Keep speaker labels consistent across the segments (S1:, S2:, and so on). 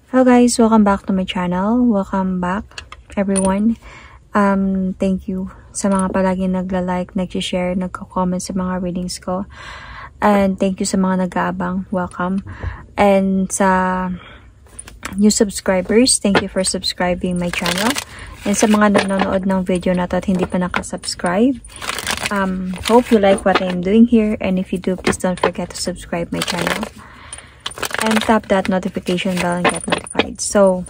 S1: Hello guys, welcome back to my channel. Welcome back everyone. Thank you sa mga palaging nagla-like, nag-share, nagko-comment sa mga readings ko. And thank you sa mga nag-aabang. Welcome. And sa new subscribers, thank you for subscribing my channel. And sa mga nanonood ng video na to at hindi pa nakasubscribe, hope you like what I'm doing here. And if you do, please don't forget to subscribe my channel. And tap that notification bell and get notified. So,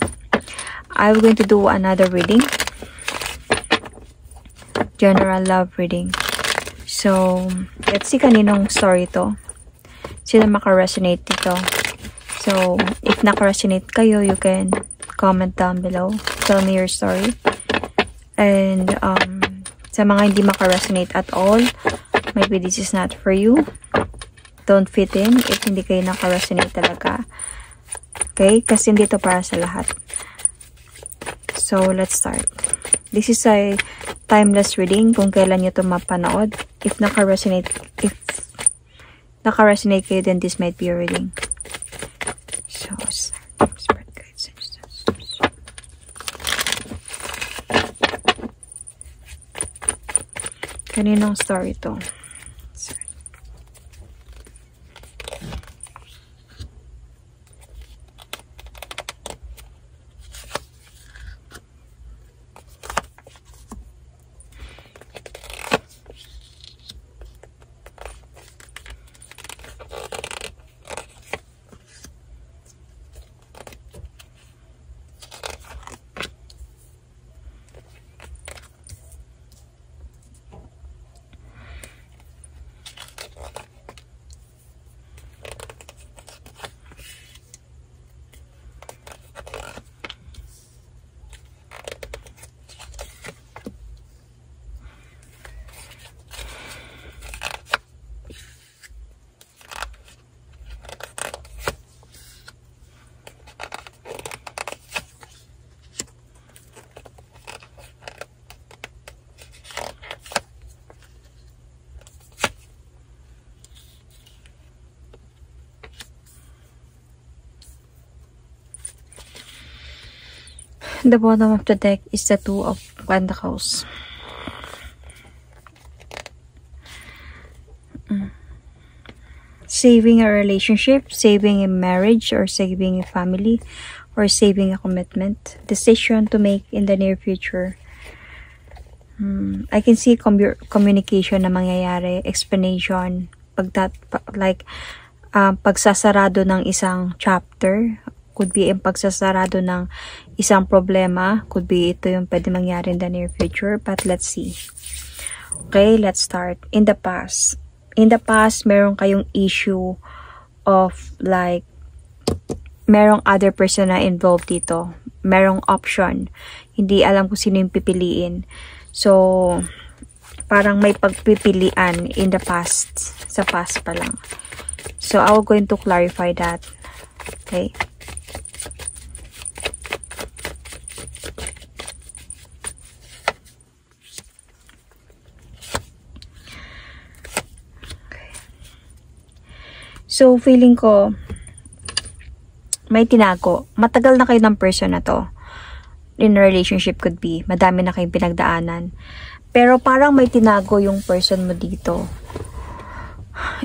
S1: I'm going to do another reading. General love reading. So, let's see kaninong story to. Sino maka-resonate dito. So, if naka-resonate kayo, you can comment down below. Tell me your story. And, sa mga hindi maka-resonate at all, maybe this is not for you. Don't fit in if hindi kayo naka-resonate talaga. Okay? Kasi hindi ito para sa lahat. So, let's start. This is a timeless reading kung kailan nyo ito mapanood. If naka-resonate kayo, then this might be a reading. So, spread guides. Kaninong story to? The bottom of the deck is the Two of Pentacles. Saving a relationship, saving a marriage, or saving a family, or saving a commitment. Decision to make in the near future. I can see communication na mangyayari, explanation, pagsasarado ng isang chapter. Could be yung pagsasarado ng isang problema. Could be ito yung pwede mangyari in the near future. But let's see. Okay, let's start. In the past. In the past, meron kayong issue of like, merong other person na involved dito. Merong option. Hindi alam kung sino yung pipiliin. So, parang may pagpipilian in the past. Sa past pa lang. So, I'm going to clarify that. Okay. So, feeling ko, may tinago. Matagal na kayo ng person na to. In a relationship could be. Madami na kayong pinagdaanan. Pero parang may tinago yung person mo dito.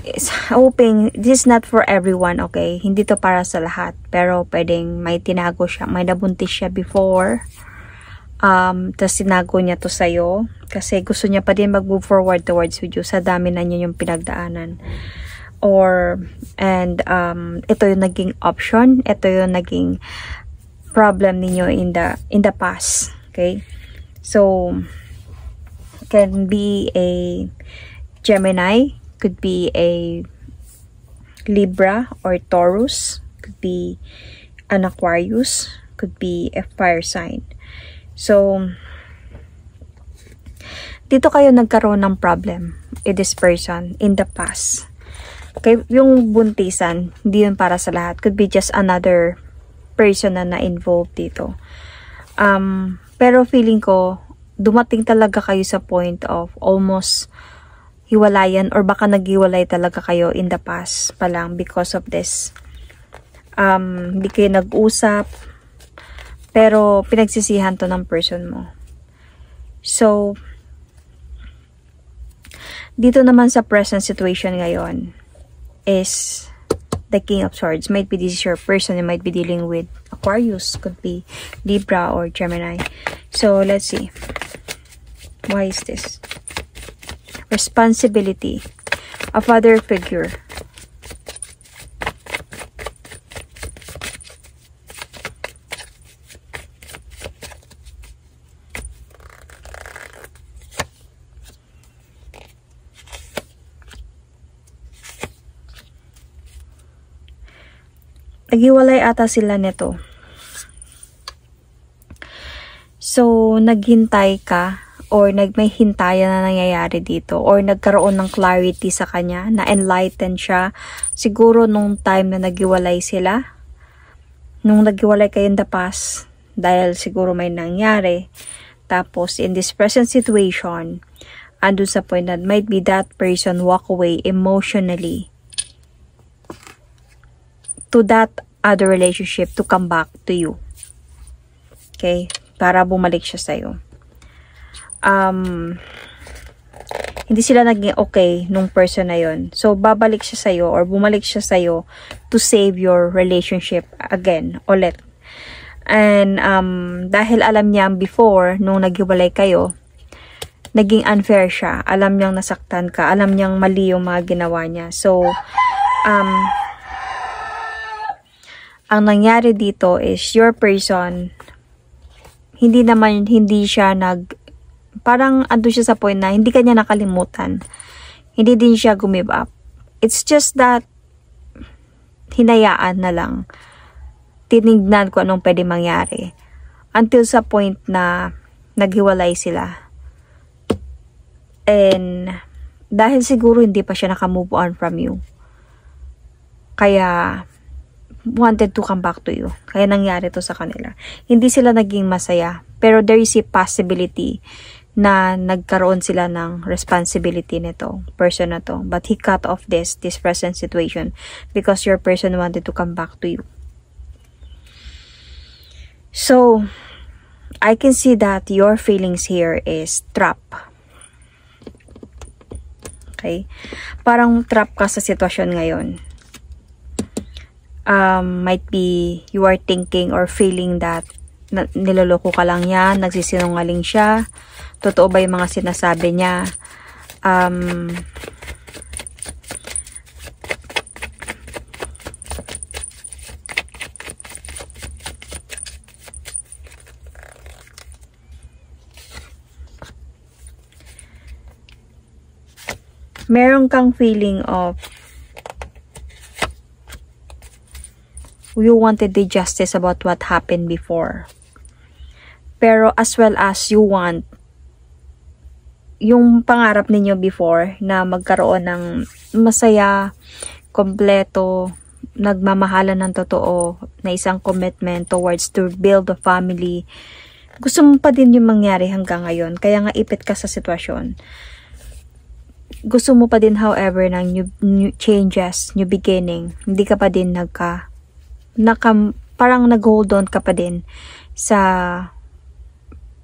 S1: It's hoping, this is not for everyone, okay? Hindi to para sa lahat. Pero pwedeng may tinago siya. May nabuntis siya before. Tapos tinago niya to sa'yo. Kasi gusto niya pa din mag-move forward towards with you. Sa dami na niya yung pinagdaanan. Ito yung naging option, ito yung naging problem ninyo in the past, okay? So, can be a Gemini, could be a Libra or Taurus, could be an Aquarius, could be a fire sign. So, dito kayo nagkaroon ng problem with this person in the past. Okay, yung buntisan, hindi yun para sa lahat. Could be just another person na na-involved dito. Pero feeling ko, dumating talaga kayo sa point of almost hiwalayan or baka naghiwalay talaga kayo in the past pa lang because of this Hindi kayo nag-usap, pero pinagsisihan to ng person mo. So, dito naman sa present situation ngayon is the King of Swords. Might be this is your person. You might be dealing with Aquarius, could be Libra or Gemini. So, let's see. Why is this? Responsibility. A father figure. Naghiwalay ata sila nito. So, naghintay ka or may hintayan na nangyayari dito or nagkaroon ng clarity sa kanya, na-enlighten siya. Siguro nung time na naghiwalay sila, nung naghiwalay kayo in the past, dahil siguro may nangyari. Tapos, in this present situation, andun sa point that might be that person walk away emotionally to that other relationship to come back to you. Okay? Para bumalik siya sa'yo. Hindi sila naging okay nung person na yun. So, babalik siya sa'yo or bumalik siya sa'yo to save your relationship again, ulit. And, dahil alam niya before, nung naghiwalay kayo, naging unfair siya. Alam niyang nasaktan ka. Alam niyang mali yung mga ginawa niya. So, ang nangyari dito is your person, hindi siya parang ando siya sa point na hindi kanya nakalimutan. Hindi din siya gumive up. It's just that, hinayaan na lang. Tinignan ko anong pwede mangyari. Until sa point na naghiwalay sila. And, dahil siguro hindi pa siya nakamove on from you. Kaya, wanted to come back to you. Kaya nangyari to sa kanila. Hindi sila naging masaya. Pero there is a possibility na nagkaroon sila ng responsibility nito, person na to. But he cut off this present situation because your person wanted to come back to you. So, I can see that your feelings here is trap. Okay? Parang trap ka sa sitwasyon ngayon. Might be you are thinking or feeling that niloloko ka lang yan, nagsisinungaling siya, totoo ba yung mga sinasabi niya, meron kang feeling of you wanted the justice about what happened before. Pero as well as you want yung pangarap ninyo before na magkaroon ng masaya, kompleto, nagmamahalan ng totoo, na isang commitment towards to build a family. Gusto mo pa din yung mangyari hanggang ngayon. Kaya nga ipit ka sa sitwasyon. Gusto mo pa din however ng new changes, new beginning. Hindi ka pa din parang nag-hold on ka pa din sa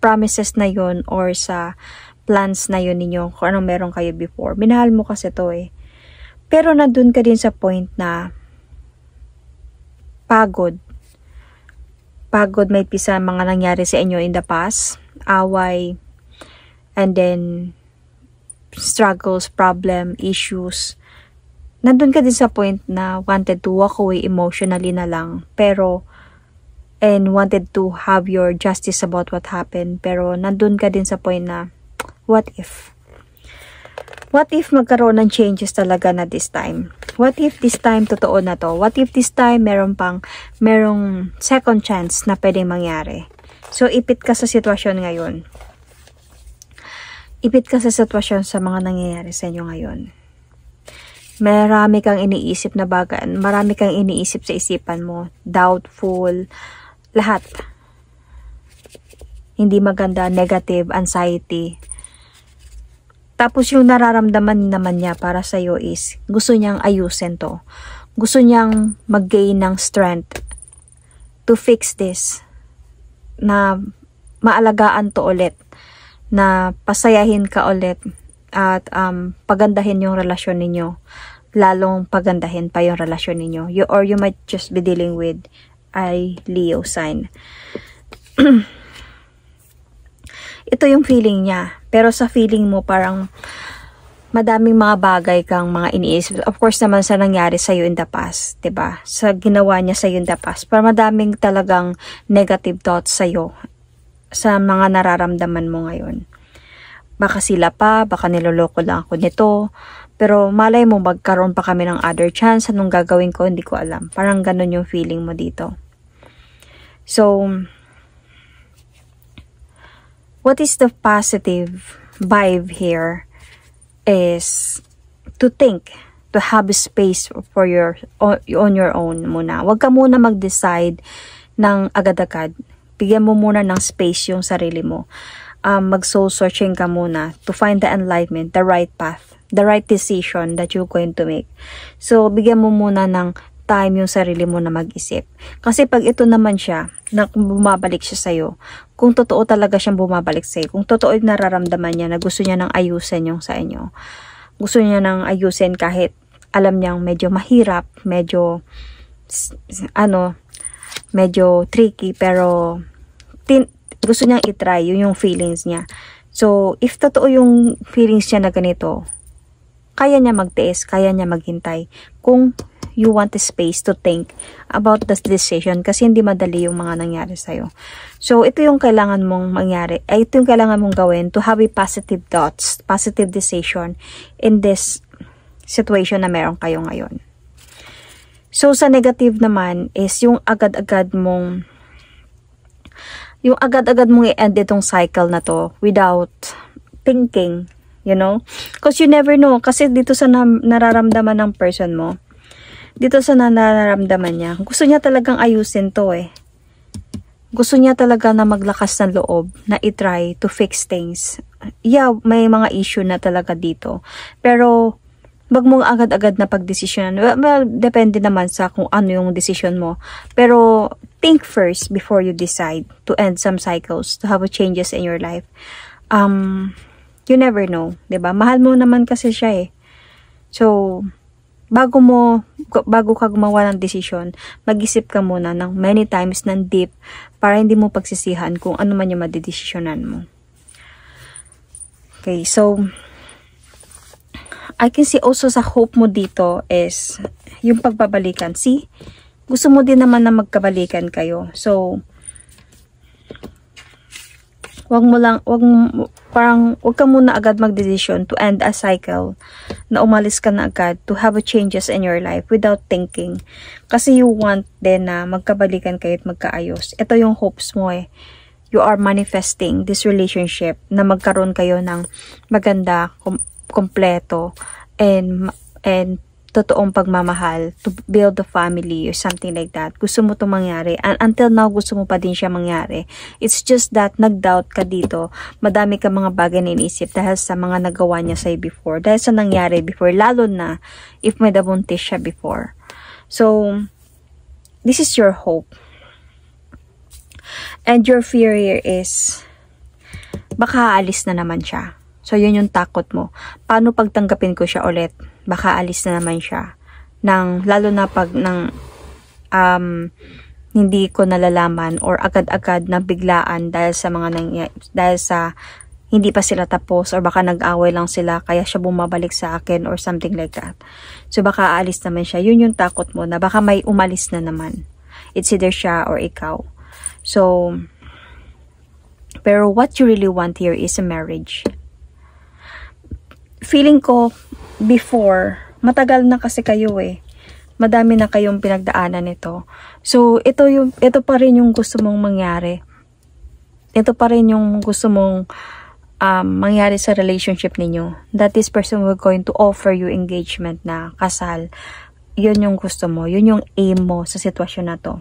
S1: promises na yun or sa plans na yun ninyo kung anong meron kayo before. Minahal mo kasi to eh. Pero nandun ka din sa point na pagod. Pagod might be sa mga nangyari sa inyo in the past. Away. And then struggles, problem, issues. Nandun ka din sa point na wanted to walk away emotionally na lang. Pero, and wanted to have your justice about what happened. Pero, nandun ka din sa point na, what if? What if magkaroon ng changes talaga na this time? What if this time totoo na to? What if this time merong second chance na pwedeng mangyari? So, ipit ka sa sitwasyon ngayon. Ipit ka sa sitwasyon sa mga nangyayari sa inyo ngayon. Marami kang iniisip na bagay, marami kang iniisip sa isipan mo, doubtful, lahat. Hindi maganda, negative, anxiety. Tapos yung nararamdaman naman niya para sa'yo is, gusto niyang ayusin to. gusto niyang mag-gain ng strength to fix this, na maalagaan to ulit, na pasayahin ka ulit, at pagandahin yung relasyon ninyo, lalong pagandahin pa yung relasyon ninyo. Or you might just be dealing with a Leo sign. Ito yung feeling niya, pero sa feeling mo parang madaming mga bagay kang mga iniisip. Of course naman sa nangyari sa'yo in the past, 'di ba? Sa ginawa niya sa'yo in the past. Pero madaming talagang negative thoughts sa'yo, sa mga nararamdaman mo ngayon. Baka sila pa, baka niloloko lang ako nito. Pero malay mo, magkaroon pa kami ng other chance. Anong gagawin ko? Hindi ko alam. Parang ganun yung feeling mo dito. So, what is the positive vibe here is to think, to have space for on your own muna. Huwag ka muna mag-decide ng agad-agad. Bigyan mo muna ng space yung sarili mo. Mag-soul searching ka muna to find the enlightenment, the right path, the right decision that you're going to make. So, bigyan mo muna ng time yung sarili mo na mag-isip. Kasi pag ito naman siya, na bumabalik siya sa'yo, kung totoo talaga siyang bumabalik sa'yo, kung totoo yung nararamdaman niya na gusto niya nang ayusin yung sa inyo, gusto niya nang ayusin kahit alam niyang medyo mahirap, medyo tricky, pero gusto niyang itry, yun yung feelings niya. So, if totoo yung feelings niya na ganito, kaya niya magtiis, kaya niya maghintay. Kung you want a space to think about this decision, kasi hindi madali yung mga nangyari sa'yo. So, ito yung kailangan mong mangyari, ito yung kailangan mong gawin to have a positive thoughts, positive decision in this situation na meron kayo ngayon. So, sa negative naman is yung agad-agad mong i-end itong cycle na to without thinking, you know? Because you never know. Kasi dito sa nararamdaman ng person mo, dito sa nararamdaman niya, gusto niya talagang ayusin to eh. Gusto niya talaga na maglakas ng loob, na itry to fix things. Yeah, may mga issue na talaga dito. Pero, wag mong agad-agad na pagdesisyonan. Well, depende naman sa kung ano yung decision mo. Pero, think first before you decide to end some cycles, to have changes in your life. You never know, 'di ba? Mahal mo naman kasi siya eh. So, bago ka gumawa ng decision, mag-isip ka muna ng many times ng deep para hindi mo pagsisihan kung ano man yung madidesisyonan mo. Okay, so I can see also sa hope mo dito is yung pagbabalikan. See? Gusto mo din naman na magkabalikan kayo. So, wag ka muna agad mag-decision to end a cycle na umalis ka na agad to have changes in your life without thinking. Kasi you want din na magkabalikan kayo at magkaayos. Ito yung hopes mo eh. You are manifesting this relationship na magkaroon kayo ng maganda, kompleto, and totoong pagmamahal to build a family or something like that. Gusto mo itong mangyari. And until now, gusto mo pa din siya mangyari. It's just that nag-doubt ka dito. Madami ka mga bagay na iniisip dahil sa mga nagawa niya sa'yo before. Dahil sa nangyari before. Lalo na if may nabuntis siya before. So, this is your hope. And your fear here is baka aalis na naman siya. So, yun yung takot mo. Paano pagtanggapin ko siya ulit? Baka alis na naman siya. Lalo na pag hindi ko nalalaman or agad-agad na biglaan dahil sa hindi pa sila tapos or baka nag-away lang sila kaya siya bumabalik sa akin or something like that. So, baka aalis naman siya. Yun yung takot mo na baka may umalis na naman. It's either siya or ikaw. So, pero what you really want here is a marriage. Feeling ko, before, matagal na kasi kayo eh. Madami na kayong pinagdaanan nito. So, ito pa rin yung gusto mong mangyari. Ito pa rin yung gusto mong mangyari sa relationship ninyo. That this person will going to offer you engagement na kasal. Yun yung gusto mo. Yun yung aim mo sa sitwasyon na to.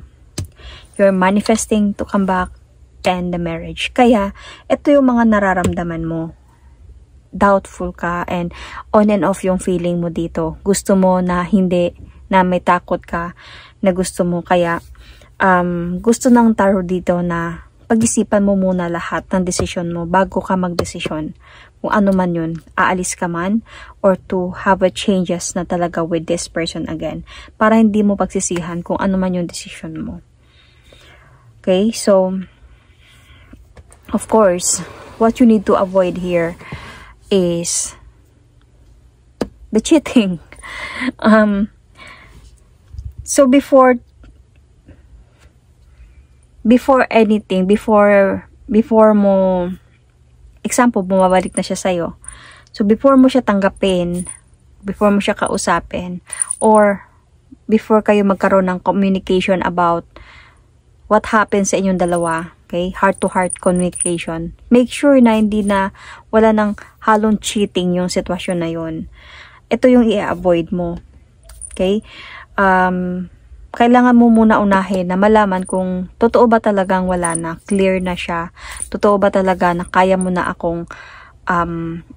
S1: You're manifesting to come back and the marriage. Kaya, ito yung mga nararamdaman mo. Doubtful ka and on and off yung feeling mo dito. Gusto mo na hindi na may takot ka na gusto mo. Kaya, gusto ng tarot dito na pag-isipan mo muna lahat ng desisyon mo bago ka mag-desisyon. Kung ano man yun, aalis ka man or to have a changes na talaga with this person again. Para hindi mo pagsisihan kung ano man yung decision mo. Okay, so, of course, what you need to avoid here is the cheating. So, before anything, before mo, example, bumabalik na siya sa'yo. So, before mo siya tanggapin, before mo siya kausapin, or before kayo magkaroon ng communication about what happens sa inyong dalawa, okay, heart-to-heart communication, make sure na hindi na wala ng halong cheating yung sitwasyon na yun. Ito yung i-avoid mo. Okay? Kailangan mo muna unahin na malaman kung totoo ba talagang wala na, clear na siya, totoo ba talaga na kaya mo na akong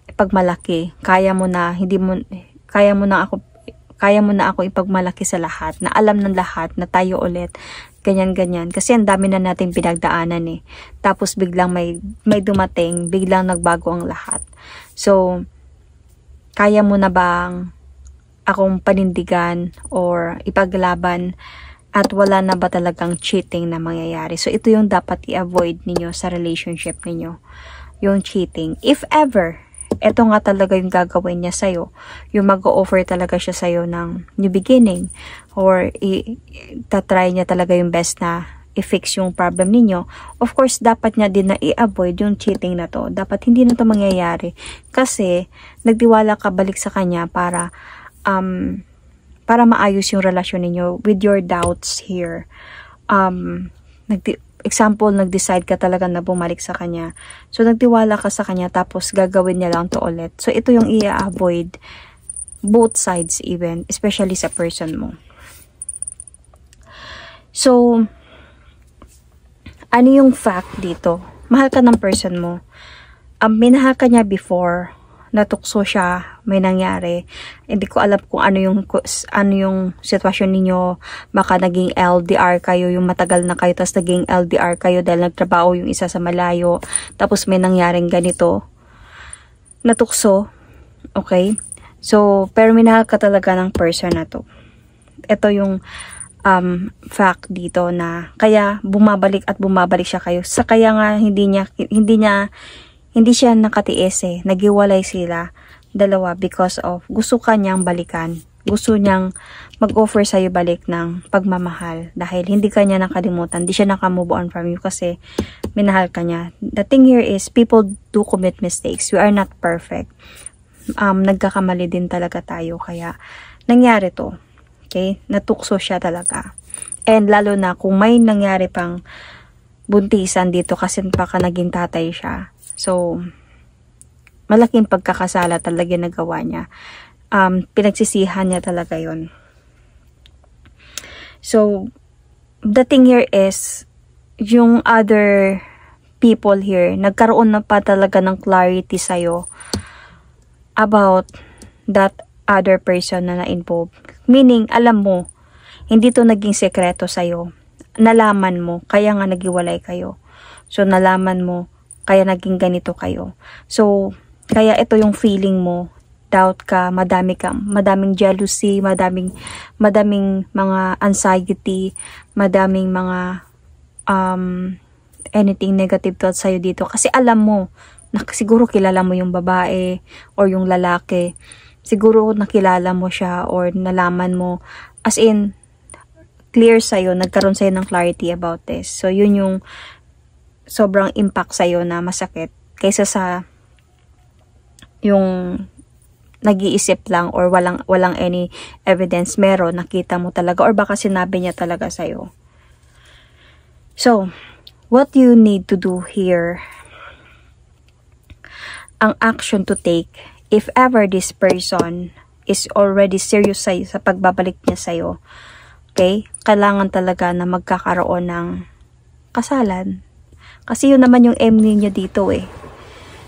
S1: ipagmalaki, kaya mo na ako ipagmalaki sa lahat, na alam ng lahat na tayo ulit, ganyan. Kasi ang dami na nating pinagdaanan eh. Tapos biglang may dumating, biglang nagbago ang lahat. So, kaya mo na bang akong panindigan or ipaglaban at wala na ba talagang cheating na mangyayari? So, ito yung dapat i-avoid ninyo sa relationship ninyo. Yung cheating. If ever, ito nga talaga yung gagawin niya sa'yo. Yung mag-o-offer talaga siya sa'yo ng new beginning. Or tatry niya talaga yung best na i-fix yung problem ninyo. Of course, dapat niya din na i-avoid yung cheating na to. Dapat hindi na to mangyayari. Kasi, nagtiwala ka balik sa kanya para maayos yung relasyon ninyo with your doubts here. Example, nag-decide ka talaga na bumalik sa kanya. So, nagtiwala ka sa kanya tapos gagawin niya lang to ulit. So, ito yung i-avoid both sides even, especially sa person mo. So, ano yung fact dito? Mahal ka ng person mo. Minahal ka niya before, natukso siya, may nangyari. Hindi ko alam kung ano yung sitwasyon ninyo. Baka naging LDR kayo, yung matagal na kayo, tapos naging LDR kayo dahil nagtrabaho yung isa sa malayo. Tapos may nangyaring ganito. Natukso. Okay? So, pero minahal ka talaga ng person na to. Ito yung fact dito na kaya bumabalik siya kayo. Sa kaya nga hindi siya nakatiis eh. Naghiwalay sila dalawa because of gusto kanyang balikan. Gusto niyang mag-offer sa'yo balik ng pagmamahal dahil hindi kanya nakalimutan. Hindi siya nakamove on from you kasi minahal ka niya. The thing here is people do commit mistakes. We are not perfect. Nagkakamali din talaga tayo kaya nangyari to. Okay? Natukso siya talaga. And lalo na kung may nangyari pang buntisan dito kasi baka naging tatay siya. So, malaking pagkakasala talaga nagawa niya. Pinagsisihan niya talaga yon. So, the thing here is, yung other people here, nagkaroon na pa talaga ng clarity sa'yo about that other person na na-involve. Meaning, alam mo, hindi to naging sekreto sa'yo. Nalaman mo, kaya nga naghiwalay kayo. So, nalaman mo, kaya naging ganito kayo. So, kaya ito yung feeling mo, doubt ka, madaming jealousy, madaming mga anxiety, madaming mga anything negative thoughts sa'yo dito. Kasi alam mo, na siguro kilala mo yung babae or yung lalaki. Siguro nakilala mo siya or nalaman mo. As in, clear sa'yo, nagkaroon sa'yo ng clarity about this. So, yun yung sobrang impact sa'yo na masakit kaysa sa yung nag-iisip lang or walang any evidence. Meron, nakita mo talaga or baka sinabi niya talaga sa'yo. So, what you need to do here, ang action to take if ever this person is already serious sa'yo, sa pagbabalik niya sa'yo, okay? Kailangan talaga na magkakaroon ng kasalan. Kasi yun naman yung aim ninyo dito eh.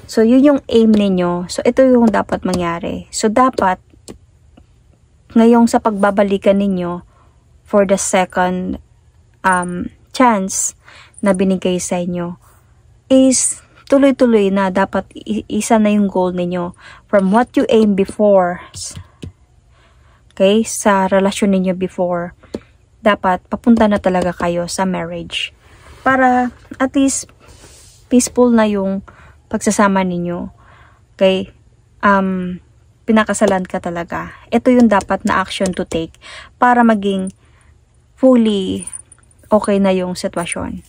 S1: So, yun yung aim ninyo. So, ito yung dapat mangyari. So, dapat ngayong sa pagbabalikan ninyo for the second chance na binigay sa inyo is tuloy-tuloy na dapat isa na yung goal ninyo from what you aim before. Okay, sa relasyon ninyo before, dapat papunta na talaga kayo sa marriage para at least peaceful na yung pagsasama ninyo. Okay, pinakasalan ka talaga. Ito yung dapat na action to take para maging fully okay na yung sitwasyon.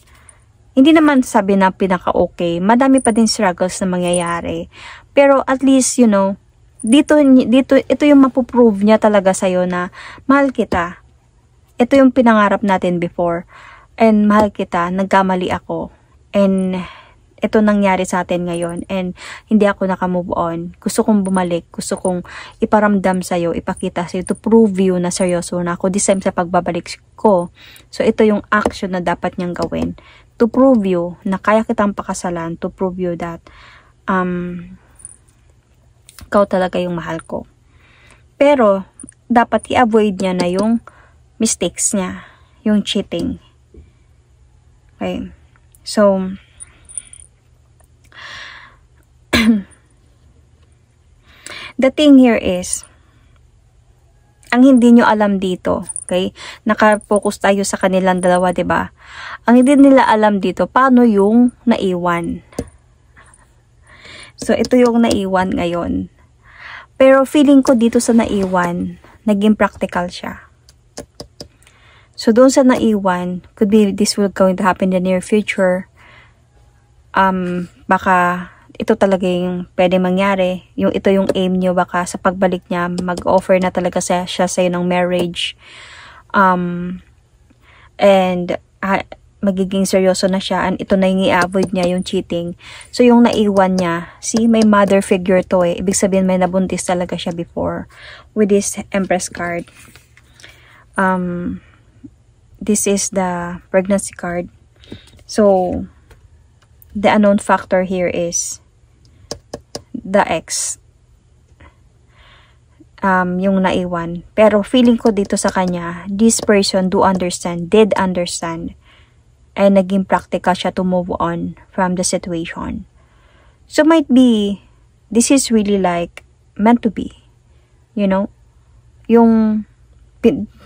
S1: Hindi naman sabi na pinaka-okay. Madami pa din struggles na mangyayari. Pero at least, you know, ito yung mapuprove niya talaga sa'yo na mahal kita. Ito yung pinangarap natin before. And mahal kita, nagkamali ako. And ito nangyari sa atin ngayon. And hindi ako nakamove on. Gusto kong bumalik. Gusto kong iparamdam sa'yo, ipakita sa'yo to prove you na seryoso na ako this time sa pagbabalik ko. So ito yung action na dapat niyang gawin. To prove you na kaya kitang pakasalan, to prove you that ikaw talaga yung mahal ko. Pero dapat i-avoid niya na yung mistakes niya, yung cheating. Okay. So the thing here is, ang hindi nyo alam dito, okay? Naka-focus tayo sa kanilang dalawa, 'di ba? Ang hindi nila alam dito, paano yung naiwan. So, ito yung naiwan ngayon. Pero feeling ko dito sa naiwan, naging practical siya. So, doon sa naiwan, could be this will going to happen in the near future. Baka ito talaga yung pwede mangyari. Ito yung aim nyo, baka sa pagbalik niya, mag-offer na talaga siya sa'yo ng marriage. Magiging seryoso na siya, and ito na yung i-avoid niya, yung cheating. So, yung naiwan niya, see, may mother figure to eh. Ibig sabihin, may nabuntis talaga siya before. With this Empress card. This is the pregnancy card. So, the unknown factor here is the ex, yung naiwan. Pero feeling ko dito sa kanya, this person did understand, and naging practical siya to move on from the situation. So might be, this is really like, meant to be. You know? Yung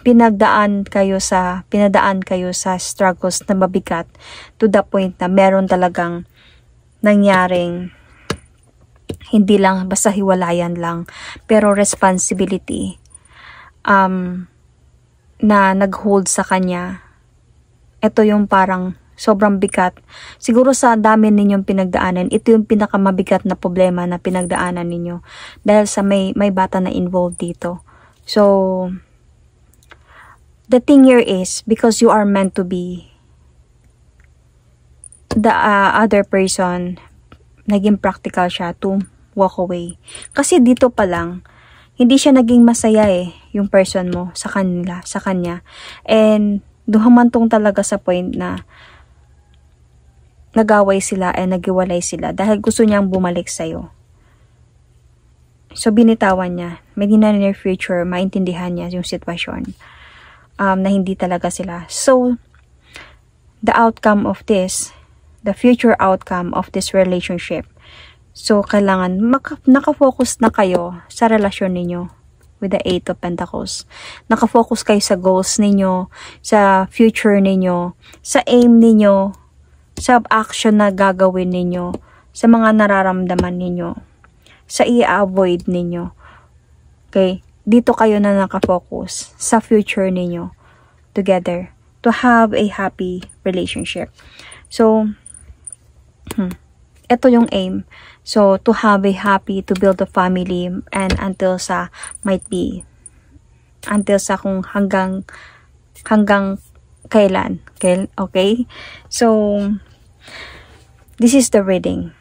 S1: pinadaan kayo sa struggles na mabigat to the point na meron talagang nangyaring hindi lang basta hiwalayan lang, pero responsibility na nag-hold sa kanya. Ito yung parang sobrang bigat. Siguro sa dami ninyong pinagdaanan, ito yung pinakamabigat na problema na pinagdaanan ninyo dahil sa may bata na involved dito. So the thing here is, because you are meant to be, the other person, naging practical siya to walk away. Kasi dito pa lang, hindi siya naging masaya eh, yung person mo sa kanya. And duhamantong talaga sa point na nagaway sila and naghiwalay sila dahil gusto niyang bumalik sa'yo. So binitawan niya. Maybe na near future, maintindihan niya yung sitwasyon. Na hindi talaga sila. So, the outcome of this, the future outcome of this relationship. So, kailangan nakafocus na kayo sa relasyon ninyo with the 8 of Pentacles. Nakafocus kayo sa goals ninyo, sa future ninyo, sa aim ninyo, sa action na gagawin ninyo, sa mga nararamdaman ninyo, sa i-avoid ninyo. Okay? Dito kayo na nakafocus sa future ninyo together to have a happy relationship. So, ito yung aim. So, to have a happy, to build a family, and until sa kung hanggang kailan. Okay? So, this is the reading.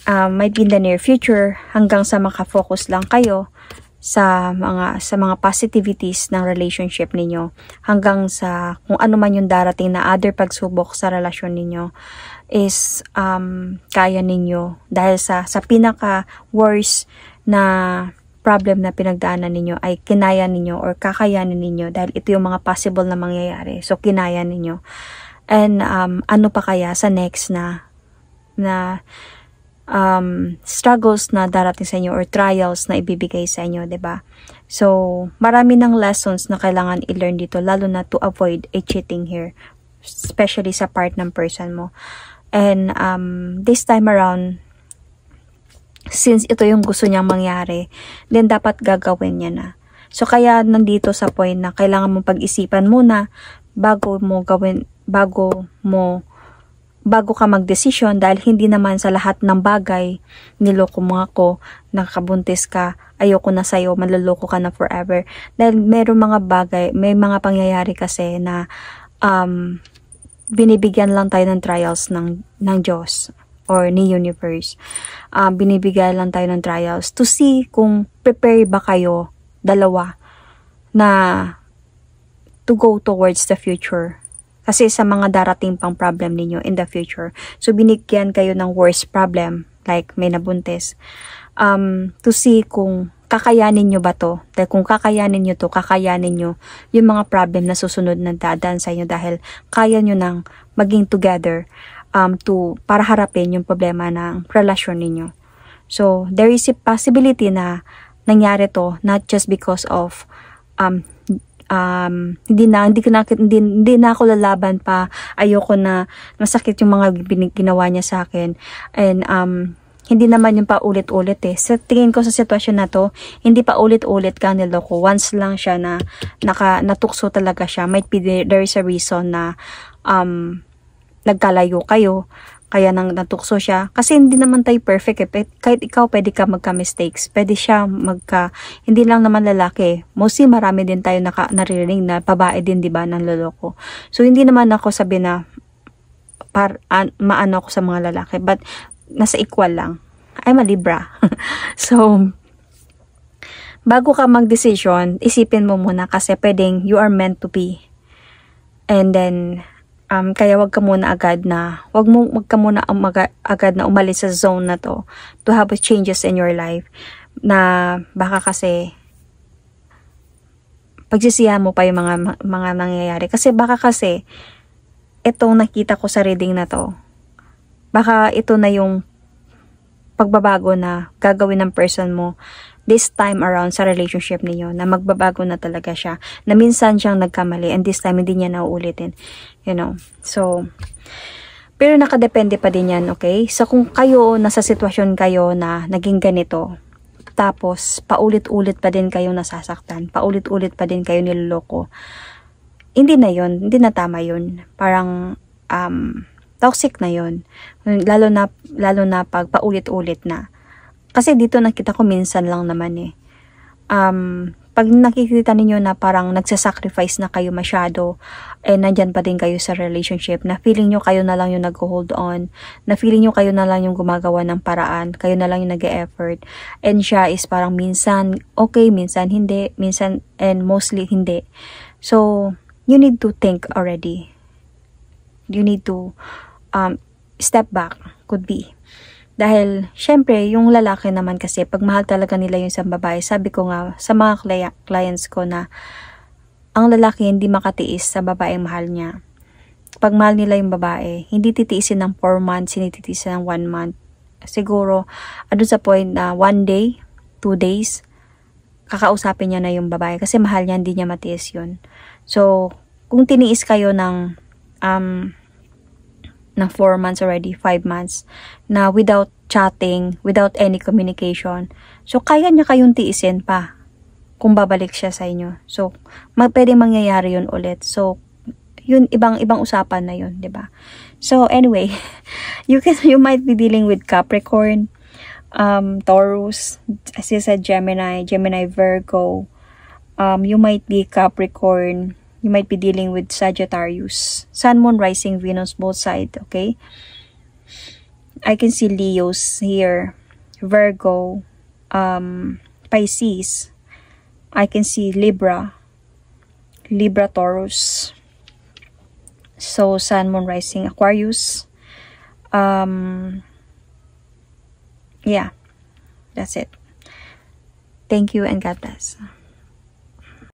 S1: Might be in the near future, hanggang sa makafocus lang kayo sa mga positivities ng relationship ninyo, hanggang sa kung ano man yung darating na other pagsubok sa relasyon ninyo is kaya ninyo dahil sa pinaka worst na problem na pinagdaanan ninyo ay kinaya ninyo or kakayanin ninyo dahil ito yung mga possible na mangyayari. So, kinaya ninyo. And ano pa kaya sa next na struggles na darating sa inyo or trials na ibibigay sa inyo, 'di ba? So, marami ng lessons na kailangan i-learn dito, lalo na to avoid a cheating here, especially sa part ng person mo. And this time around, since ito yung gusto niyang mangyari, then dapat gagawin niya na. So, kaya nandito sa point na kailangan mong pag-isipan muna bago ka magdesisyon, dahil hindi naman sa lahat ng bagay niloko mo ako, nakabuntis ka, ayoko na sa'yo, maluloko ka na forever. Dahil meron mga bagay, may mga pangyayari kasi na binibigyan lang tayo ng trials ng Diyos or ni universe. Binibigyan lang tayo ng trials to see kung prepare ba kayo dalawa na to go towards the future. Kasi sa mga darating pang problem ninyo in the future. So, binigyan kayo ng worst problem, like may nabuntis, to see kung kakayanin nyo ba to. Dahil kung kakayanin nyo to, kakayanin nyo yung mga problem na susunod na dadaan sa inyo dahil kaya nyo nang maging together para harapin yung problema ng relasyon ninyo. So, there is a possibility na nangyari to not just because of hindi na ako lalaban pa, ayoko na, masakit yung mga ginawa niya sa akin, and hindi naman yung paulit-ulit sa tingin ko sa sitwasyon na to, hindi pa ulit-ulit kang niloko, once lang siya na natukso talaga siya, might be there is a reason na nagkalayo kayo, kaya nang natukso siya. Kasi hindi naman tayo perfect Kahit ikaw, pwede ka magka-mistakes. Pwede siya hindi lang naman lalaki. Mostly marami din tayo naririnig na babae din, di ba, ng loloko. So, hindi naman ako sabi na maano ako sa mga lalaki. But, nasa equal lang. I'm a Libra. So, bago ka mag-decision, isipin mo muna kasi pwedeng you are meant to be. And then, kaya wag ka muna agad na umalis sa zone na to have changes in your life na baka kasi pagsisihan mo pa yung mga nangyayari. Kasi baka kasi itong nakita ko sa reading na to, baka ito na yung pagbabago na gagawin ng person mo this time around sa relationship niyo, na magbabago na talaga siya, na minsan siyang nagkamali and this time hindi niya nauulitin, so pero nakadepende pa din yan, okay? So kung kayo nasa sitwasyon kayo na naging ganito, tapos paulit-ulit pa din kayo nasasaktan, paulit-ulit pa din kayo niloloko, hindi na tama yun, parang toxic na yun, lalo na pag paulit-ulit na. Kasi dito nakita ko minsan lang naman pag nakikita ninyo na parang nagsasacrifice na kayo masyado, nandyan pa din kayo sa relationship, na feeling nyo kayo na lang yung nag-hold on, na feeling nyo kayo na lang yung gumagawa ng paraan, kayo na lang yung nag-e-effort, and siya is parang minsan okay, minsan hindi, and mostly hindi. So, you need to think already. You need to step back, could be. Dahil, syempre, yung lalaki naman kasi, pag mahal talaga nila yung isang babae, sabi ko nga sa mga clients ko na, ang lalaki hindi makatiis sa babaeng mahal niya. Pag mahal nila yung babae, hindi titiisin ng 4 months, hindi titiisin ng 1 month. Siguro, doon sa point na 1 day, 2 days, kakausapin niya na yung babae. Kasi mahal niya, hindi niya matiis yun. So, kung tiniis kayo ng 4 months already, 5 months, na without chatting, without any communication, so kaya niya kayong tiisin pa kung babalik siya sa inyo. So, pwedeng mangyayari yun ulit. So, yun, ibang usapan na yun, 'di ba? So, anyway, you might be dealing with Capricorn, Taurus, as I said, Gemini, Virgo, you might be Capricorn, you might be dealing with Sagittarius, Sun, Moon, Rising, Venus, both sides, okay? I can see Leos here, Virgo, Pisces. I can see Libra, Taurus. So, Sun, Moon, Rising, Aquarius. Yeah, that's it. Thank you and God bless.